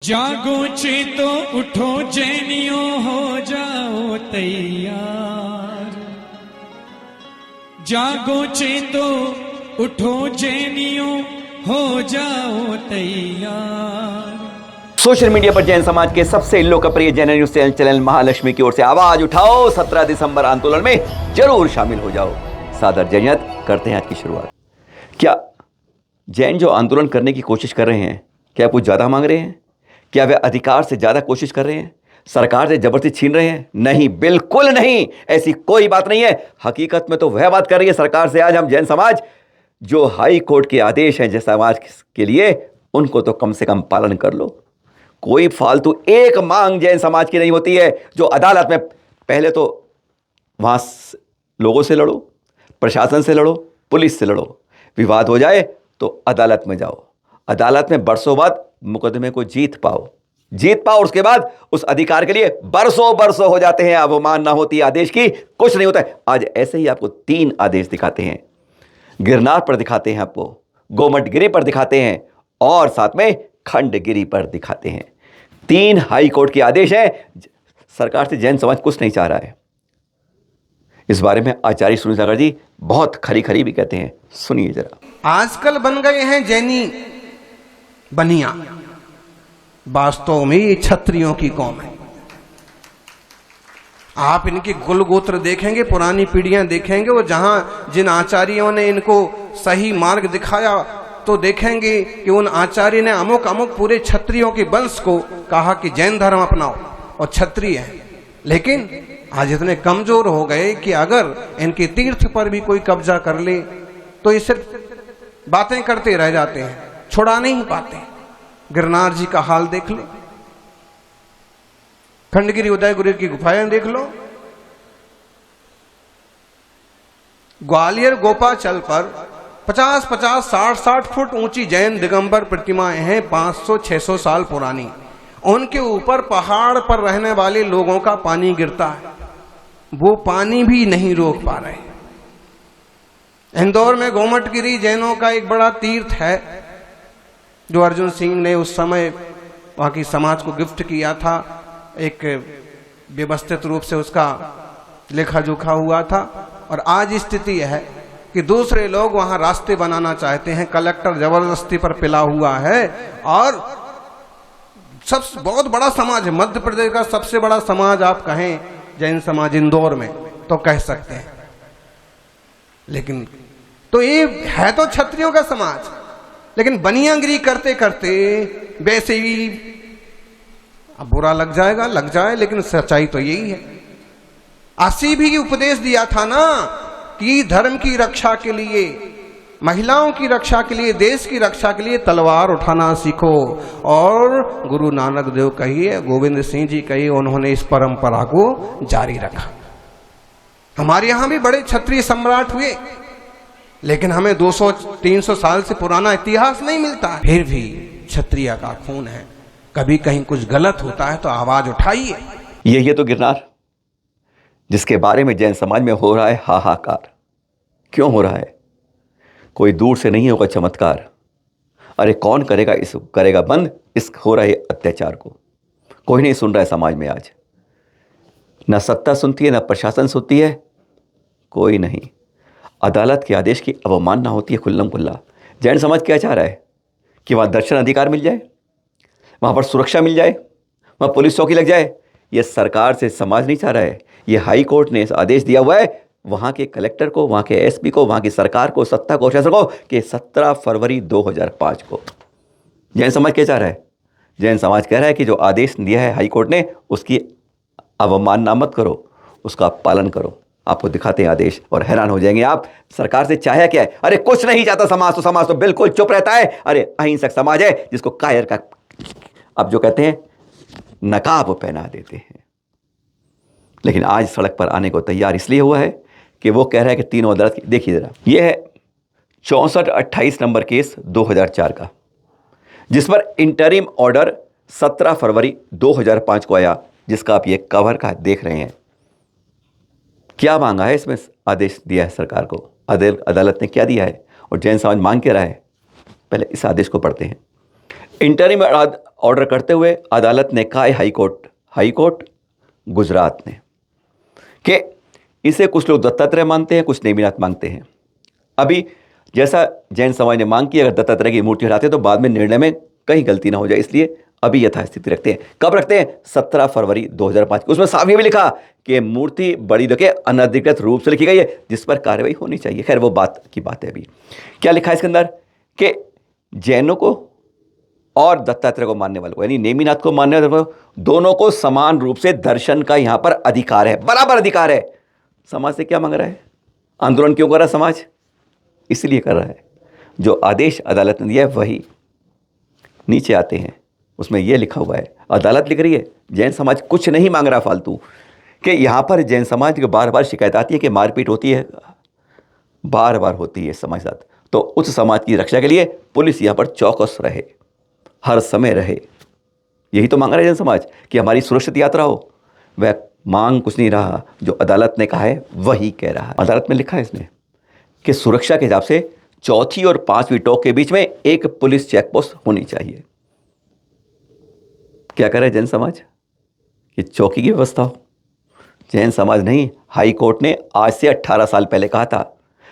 जागो चेतो उठो जैनियों हो जाओ तैयार। जागो चेतो उठो जैनियों हो जाओ तैयार। सोशल मीडिया पर जैन समाज के सबसे लोकप्रिय जैन न्यूज चैनल महालक्ष्मी की ओर से आवाज उठाओ, 17 दिसंबर आंदोलन में जरूर शामिल हो जाओ। सादर जैनियत करते हैं आज की शुरुआत। क्या जैन जो आंदोलन करने की कोशिश कर रहे हैं, क्या कुछ ज्यादा मांग रहे हैं? क्या वे अधिकार से ज्यादा कोशिश कर रहे हैं? सरकार से जबरदस्ती छीन रहे हैं? नहीं, बिल्कुल नहीं, ऐसी कोई बात नहीं है। हकीकत में तो वह बात कर रही है सरकार से आज हम जैन समाज, जो हाई कोर्ट के आदेश हैं जैन समाज के लिए, उनको तो कम से कम पालन कर लो। कोई फालतू एक मांग जैन समाज की नहीं होती है जो अदालत में, पहले तो वहां लोगों से लड़ो, प्रशासन से लड़ो, पुलिस से लड़ो, विवाद हो जाए तो अदालत में जाओ, अदालत में बरसों बाद मुकदमे को जीत पाओ, उसके बाद उस अधिकार के लिए बरसों हो जाते हैं, अवमानना होती है आदेश की, कुछ नहीं होता है। आज ऐसे ही आपको 3 आदेश दिखाते हैं, गिरनार पर दिखाते हैं, आपको गोमटगिरी पर दिखाते हैं और साथ में खंडगिरी पर दिखाते हैं। 3 हाई कोर्ट के आदेश हैं। सरकार से जैन समाज कुछ नहीं चाह रहा है। इस बारे में आचार्य सुनील सागर जी बहुत खरी भी कहते हैं, सुनिए जरा। आजकल बन गए हैं जैनी बनिया, वास्तव में ये क्षत्रियों की कौम है। आप इनकी कुल गोत्र देखेंगे, पुरानी पीढ़ियां देखेंगे, वो जहां जिन आचार्यों ने इनको सही मार्ग दिखाया तो देखेंगे कि उन आचार्य ने अमुक अमुक पूरे क्षत्रियों के वंश को कहा कि जैन धर्म अपनाओ और क्षत्रिय हैं। लेकिन आज इतने कमजोर हो गए कि अगर इनके तीर्थ पर भी कोई कब्जा कर ले तो ये सिर्फ बातें करते रह जाते हैं, छुड़ा नहीं पाते। गिरनार जी का हाल देख लो, खंडगिरी उदयगिरी की गुफाएं देख लो, ग्वालियर गोपाचल पर 50-50, 60-60 फुट ऊंची जैन दिगंबर प्रतिमाएं हैं, 500-600 साल पुरानी। उनके ऊपर पहाड़ पर रहने वाले लोगों का पानी गिरता है, वो पानी भी नहीं रोक पा रहे। इंदौर में गोमटगिरी जैनों का एक बड़ा तीर्थ है जो अर्जुन सिंह ने उस समय वहां की समाज को गिफ्ट किया था। एक व्यवस्थित रूप से उसका लेखा जोखा हुआ था और आज स्थिति है कि दूसरे लोग वहां रास्ते बनाना चाहते हैं। कलेक्टर जबरदस्ती पर पिला हुआ है और सबसे बहुत बड़ा समाज है, मध्य प्रदेश का सबसे बड़ा समाज आप कहें जैन समाज इंदौर में तो कह सकते हैं। लेकिन तो ये है तो क्षत्रियों का समाज, लेकिन बनियागिरी करते करते वैसे ही अब बुरा लग जाएगा, लग जाए, लेकिन सच्चाई तो यही है। आसी भी उपदेश दिया था ना कि धर्म की रक्षा के लिए, महिलाओं की रक्षा के लिए, देश की रक्षा के लिए तलवार उठाना सीखो। और गुरु नानक देव कहिए, गोविंद सिंह जी कहिए, उन्होंने इस परंपरा को जारी रखा। हमारे यहां भी बड़े क्षत्रिय सम्राट हुए, लेकिन हमें 200-300 साल से पुराना इतिहास नहीं मिलता। फिर भी क्षत्रिय का खून है, कभी कहीं कुछ गलत होता है तो आवाज उठाइए। ये तो गिरनार जिसके बारे में जैन समाज में हो रहा है हाहाकार। क्यों हो रहा है? कोई दूर से नहीं होगा चमत्कार। अरे कौन करेगा बंद इस हो रहे अत्याचार को? कोई नहीं सुन रहा है समाज में आज। न सत्ता सुनती है, न प्रशासन सुनती है, कोई नहीं। अदालत के आदेश की अवमानना होती है खुल्लम खुल्ला। जैन समाज क्या चाह रहा है कि वहाँ दर्शन अधिकार मिल जाए, वहाँ पर सुरक्षा मिल जाए, वहाँ पुलिस चौकी लग जाए। यह सरकार से समाज नहीं चाह रहा है। यह हाई कोर्ट ने आदेश दिया हुआ है वहाँ के कलेक्टर को, वहाँ के एसपी को, वहाँ की सरकार को, सत्ता को, शासन को कि 17 फरवरी 2005 को। जैन समाज क्या चाह रहा है? जैन समाज कह रहा है कि जो आदेश दिया है हाई कोर्ट ने उसकी अवमानना मत करो, उसका पालन करो। आपको दिखाते हैं आदेश और हैरान हो जाएंगे आप। सरकार से चाहे क्या है? अरे कुछ नहीं चाहता समाज तो बिल्कुल चुप रहता है। अरे अहिंसक समाज है जिसको कायर का, अब जो कहते हैं, नकाब पहना देते हैं। लेकिन आज सड़क पर आने को तैयार इसलिए हुआ है कि वो कह रहा है कि तीनों अदालत की, देखिए जरा, यह है 6428 नंबर केस 2004 का, जिस पर इंटरिम ऑर्डर 17 फरवरी 2005 को आया, जिसका आप ये कवर का देख रहे हैं। क्या मांगा है इसमें? आदेश दिया है सरकार को, अदालत ने क्या दिया है और जैन समाज मांग क्या रहा है? पहले इस आदेश को पढ़ते हैं। इंटरिम ऑर्डर करते हुए अदालत ने कहा है, हाई कोर्ट गुजरात ने, कि इसे कुछ लोग दत्तात्रेय मानते हैं, कुछ नेमिनाथ मांगते हैं। अभी जैसा जैन समाज ने मांग की, अगर दत्तात्रेय की मूर्ति हटाते तो बाद में निर्णय में कहीं गलती ना हो जाए, इसलिए अभी यथास्थिति रखते हैं। कब रखते हैं? 17 फरवरी 2005। उसमें साफ ये भी लिखा कि मूर्ति बड़ी लगे अनधिकृत रूप से लिखी गई है, जिस पर कार्रवाई होनी चाहिए। खैर वो बात की बात है। अभी क्या लिखा है इसके अंदर कि जैनों को और दत्तात्रेय को मानने वालों को, यानी नेमिनाथ को मानने वालों को, दोनों को समान रूप से दर्शन का यहां पर अधिकार है, बराबर अधिकार है। समाज से क्या मांग रहा है? आंदोलन क्यों कर रहा है समाज? इसलिए कर रहा है जो आदेश अदालत ने दिया है वही। नीचे आते हैं, उसमें यह लिखा हुआ है, अदालत लिख रही है जैन समाज कुछ नहीं मांग रहा फालतू, कि यहां पर जैन समाज को बार बार शिकायत आती है कि मारपीट होती है, बार बार होती है समाज साथ। तो उस समाज की रक्षा के लिए पुलिस यहां पर चौकस रहे, हर समय रहे। यही तो मांग रहा है जैन समाज कि हमारी सुरक्षित यात्रा हो। वह मांग कुछ नहीं रहा, जो अदालत ने कहा है वही कह रहा है। अदालत में लिखा है इसने कि सुरक्षा के हिसाब से चौथी और 5वीं टोक के बीच में एक पुलिस चेकपोस्ट होनी चाहिए। क्या कर रहा है जैन समाज? कि चौकी की व्यवस्था हो। जैन समाज नहीं, हाई कोर्ट ने आज से 18 साल पहले कहा था।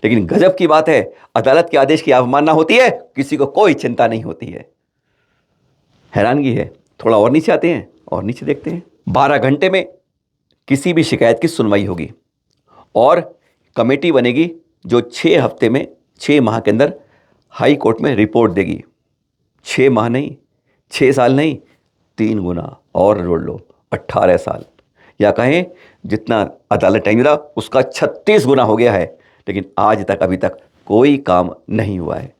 लेकिन गजब की बात है, अदालत के आदेश की अवमानना होती है, किसी को कोई चिंता नहीं होती है। हैरानगी है। थोड़ा और नीचे आते हैं और नीचे देखते हैं। 12 घंटे में किसी भी शिकायत की सुनवाई होगी और कमेटी बनेगी जो 6 हफ्ते में, 6 माह के अंदर हाई कोर्ट में रिपोर्ट देगी। 6 माह नहीं, 6 साल नहीं, 3 गुना और जोड़ लो, 18 साल, या कहें जितना अदालत टाइम मिला उसका 36 गुना हो गया है। लेकिन आज तक, अभी तक कोई काम नहीं हुआ है।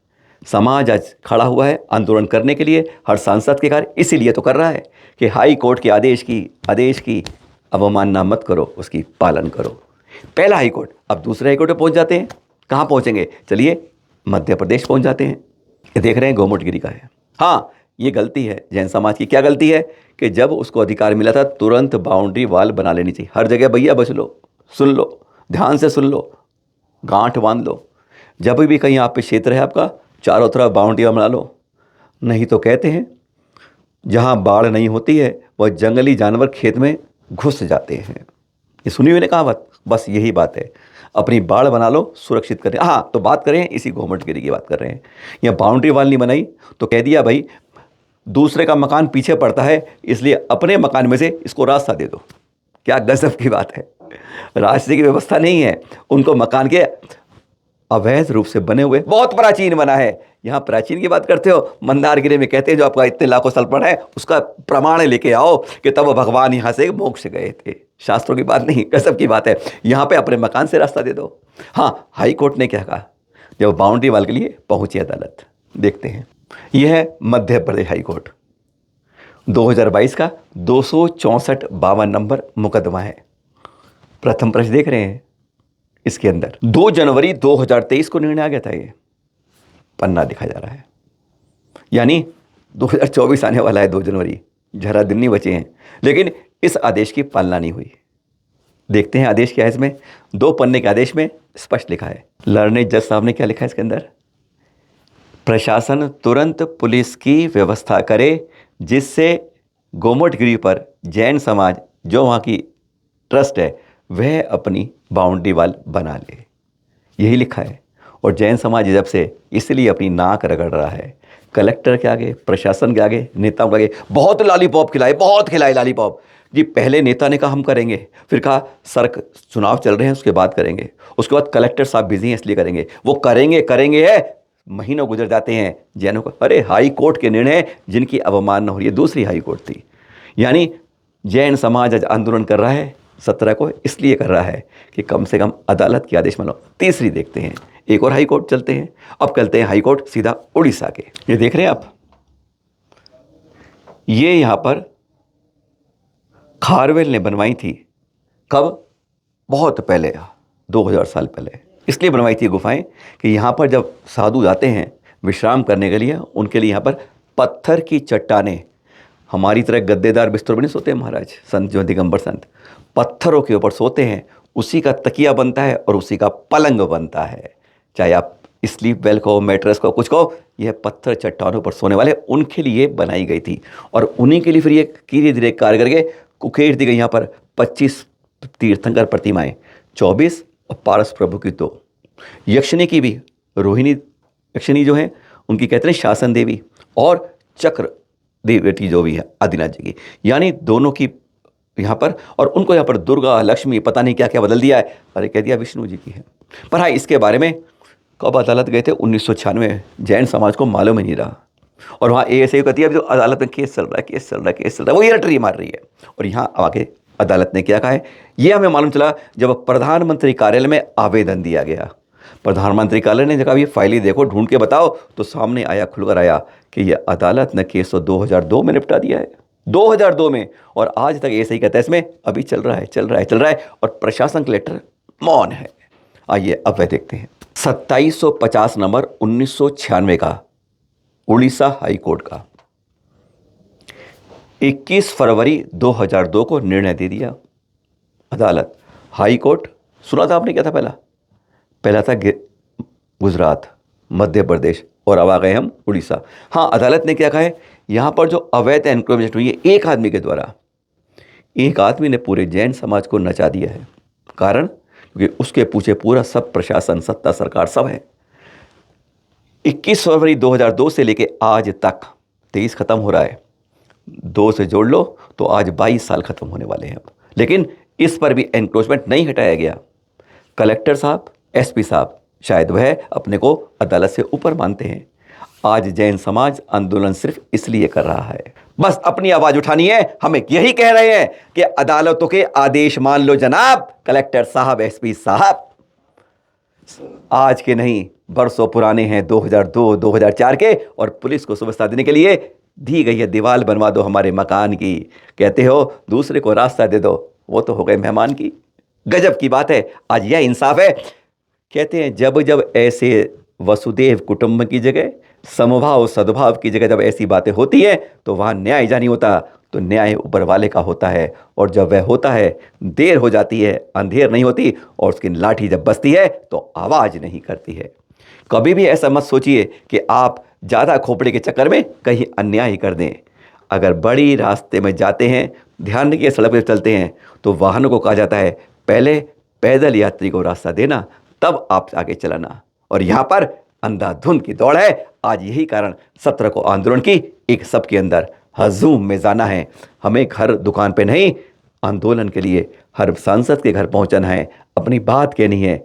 समाज आज खड़ा हुआ है आंदोलन करने के लिए, हर सांसद के कार्य इसीलिए तो कर रहा है कि हाई कोर्ट के आदेश की अवमानना मत करो, उसकी पालन करो। पहला हाई कोर्ट, अब दूसरे हाई कोर्ट पे पहुंच जाते हैं। कहाँ पहुंचेंगे? चलिए मध्य प्रदेश पहुंच जाते हैं। ये देख रहे हैं गोमुटगिरी का है। हाँ, ये गलती है जैन समाज की। क्या गलती है? कि जब उसको अधिकार मिला था तुरंत बाउंड्री वाल बना लेनी चाहिए। हर जगह भैया बच लो, सुन लो, ध्यान से सुन लो, गांठ बांध लो। जब भी कहीं आप पे क्षेत्र है आपका, चारों तरफ बाउंड्री बना लो। नहीं तो कहते हैं जहाँ बाढ़ नहीं होती है वह जंगली जानवर खेत में घुस जाते हैं। ये सुनी हुई ने कहावत, बस यही बात है। अपनी बाड़ बना लो, सुरक्षित करें। हाँ, तो बात करें इसी गोमुटगिरी की बात कर रहे हैं। यहाँ बाउंड्री वाल नहीं बनाई तो कह दिया भाई दूसरे का मकान पीछे पड़ता है, इसलिए अपने मकान में से इसको रास्ता दे दो। क्या गजब की बात है। रास्ते की व्यवस्था नहीं है, उनको मकान के अवैध रूप से बने हुए, बहुत प्राचीन बना है। यहाँ प्राचीन की बात करते हो, मंदारगिरी में कहते हैं जो आपका इतने लाखों साल पुराना है उसका प्रमाण लेके आओ कि तब भगवान यहाँ से मोक्ष गए थे। शास्त्रों की बात नहीं, गजब की बात है। यहाँ पे अपने मकान से रास्ता दे दो। हाँ, हाई कोर्ट ने क्या कहा जब बाउंड्री वाल के लिए पहुंची अदालत? देखते हैं। यह है मध्य प्रदेश हाई कोर्ट, 2022 का 264-52 नंबर मुकदमा है। प्रथम प्रश्न देख रहे हैं इसके अंदर 2 जनवरी 2023 को निर्णय आ गया था। ये पन्ना दिखा जा रहा है, यानी 2024 आने वाला है 2 जनवरी, जरा दिन नहीं बचे हैं। लेकिन इस आदेश की पालना नहीं हुई। देखते हैं आदेश क्या है इसमें। 2 पन्ने के आदेश में स्पष्ट लिखा है। लर्नेड जज साहब ने क्या लिखा है इसके अंदर? प्रशासन तुरंत पुलिस की व्यवस्था करे जिससे गोमुटगिरी पर जैन समाज, जो वहाँ की ट्रस्ट है, वह अपनी बाउंड्री वाल बना ले। यही लिखा है। और जैन समाज जब से इसलिए अपनी नाक रगड़ रहा है कलेक्टर के आगे, प्रशासन के आगे, नेताओं के आगे। बहुत लॉलीपॉप खिलाए, बहुत खिलाए लॉलीपॉप जी। पहले नेता ने कहा हम करेंगे, फिर कहा सर चुनाव चल रहे हैं उसके बाद करेंगे, उसके बाद कलेक्टर साहब बिजी हैं इसलिए करेंगे। वो करेंगे है, महीनों गुजर जाते हैं। जैनों को अरे हाई कोर्ट के निर्णय जिनकी अवमानना हो रही है, दूसरी हाई कोर्ट थी। यानी जैन समाज आज आंदोलन कर रहा है 17 को, इसलिए कर रहा है कि कम से कम अदालत के आदेश मानो। तीसरी देखते हैं, एक और हाई कोर्ट चलते हैं। अब चलते हैं हाई कोर्ट सीधा उड़ीसा के। ये देख रहे हैं आप, ये यहां पर खारवेल ने बनवाई थी। कब? बहुत पहले, 2000 साल पहले। इसलिए बनवाई थी गुफाएं कि यहाँ पर जब साधु जाते हैं विश्राम करने के लिए, उनके लिए यहाँ पर पत्थर की चट्टानें, हमारी तरह गद्देदार बिस्तर पर नहीं सोते महाराज संत जो दिगंबर संत, पत्थरों के ऊपर सोते हैं। उसी का तकिया बनता है और उसी का पलंग बनता है। चाहे आप स्लीप वेल कहो, मैट्रेस कहो, कुछ कहो, यह पत्थर चट्टानों पर सोने वाले उनके लिए बनाई गई थी। और उन्हीं के लिए फिर ये धीरे धीरे कार्य करके उकेर दी गई यहाँ पर 25 तीर्थंकर प्रतिमाएं, 24 और पारस प्रभु की 2, यक्षिणी की भी, रोहिणी यक्षिणी जो है उनकी कहते हैं शासन देवी, और चक्र देवती जो भी है आदिनाथ जी की, यानी दोनों की यहाँ पर, और उनको यहाँ पर दुर्गा, लक्ष्मी, पता नहीं क्या क्या बदल दिया है, अरे कह दिया विष्णु जी की है। पर हाँ, इसके बारे में कब अदालत गए थे? 1996। जैन समाज को मालूम ही नहीं रहा, और वहाँ ऐसे ही कहती है अभी तो अदालत में केस चल रहा है, केस चल रहा है, केस चल रहा है, वो ये रटरी मार रही है। और यहाँ आगे अदालत ने क्या कहा है ये हमें मालूम चला जब प्रधानमंत्री कार्यालय में आवेदन दिया गया। प्रधानमंत्री कार्यालय ने कहा ये फाइल ही देखो, ढूंढ के बताओ, तो सामने आया, खुलकर आया कि ये अदालत ने केस तो 2002 में निपटा दिया है, 2002 में, और आज तक ऐसे ही कहता है इसमें अभी चल रहा है, चल रहा है, चल रहा है, और प्रशासन कलेक्टर मौन है। आइए अब वह देखते हैं 2750 नंबर 1996 का उड़ीसा हाई कोर्ट का 21 फरवरी 2002 को निर्णय दे दिया अदालत। हाई कोर्ट सुना था आपने, क्या था पहला था गुजरात, मध्य प्रदेश, और अब आ गए हम उड़ीसा। हाँ, अदालत ने क्या कहा है, यहाँ पर जो अवैध एनक्रोचमेंट हुई है एक आदमी के द्वारा, एक आदमी ने पूरे जैन समाज को नचा दिया है। कारण क्योंकि उसके पीछे पूरा सब प्रशासन, सत्ता, सरकार सब है। 21 फरवरी 2002 से लेके आज तक 23 खत्म हो रहा है, 2 से जोड़ लो तो आज 22 साल खत्म होने वाले हैं अब, लेकिन इस पर भी एनक्रोचमेंट नहीं हटाया गया। कलेक्टर साहब, एसपी साहब शायद वह अपने को अदालत से ऊपर मानते हैं। आज जैन समाज आंदोलन सिर्फ इसलिए कर रहा है, बस अपनी आवाज उठानी है। हमें यही कह रहे हैं कि अदालतों के आदेश मान लो जनाब, कलेक्टर साहब, एसपी साहब, आज के नहीं बरसों पुराने हैं, 2002 2004 के, और पुलिस को सुव्यवस्था देने के लिए दी गई है दीवार बनवा दो हमारे मकान की, कहते हो दूसरे को रास्ता दे दो, वो तो हो गए मेहमान की। गजब की बात है, आज यह इंसाफ है। कहते हैं जब जब ऐसे वसुदेव कुटुंब की जगह, समभाव सद्भाव की जगह जब ऐसी बातें होती हैं तो वहाँ न्याय जा नहीं होता, तो न्याय ऊपर वाले का होता है। और जब वह होता है देर हो जाती है, अंधेर नहीं होती, और उसकी लाठी जब बजती है तो आवाज़ नहीं करती है। कभी भी ऐसा मत सोचिए कि आप ज़्यादा खोपड़े के चक्कर में कहीं अन्याय कर दें। अगर बड़ी रास्ते में जाते हैं, ध्यान रखिए, सड़क पर चलते हैं, तो वाहनों को कहा जाता है पहले पैदल यात्री को रास्ता देना, तब आप आगे चलाना। और यहाँ पर अंधाधुंध की दौड़ है। आज यही कारण 17 को आंदोलन की एक सबके अंदर हजूम में जाना है। हमें घर दुकान पे नहीं, आंदोलन के लिए हर सांसद के घर पहुंचना है, अपनी बात कहनी है।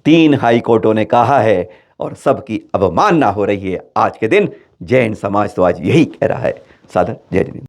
3 हाई कोर्टों ने कहा है और सबकी अवमानना हो रही है। आज के दिन जैन समाज तो आज यही कह रहा है। सादर जय हिंद।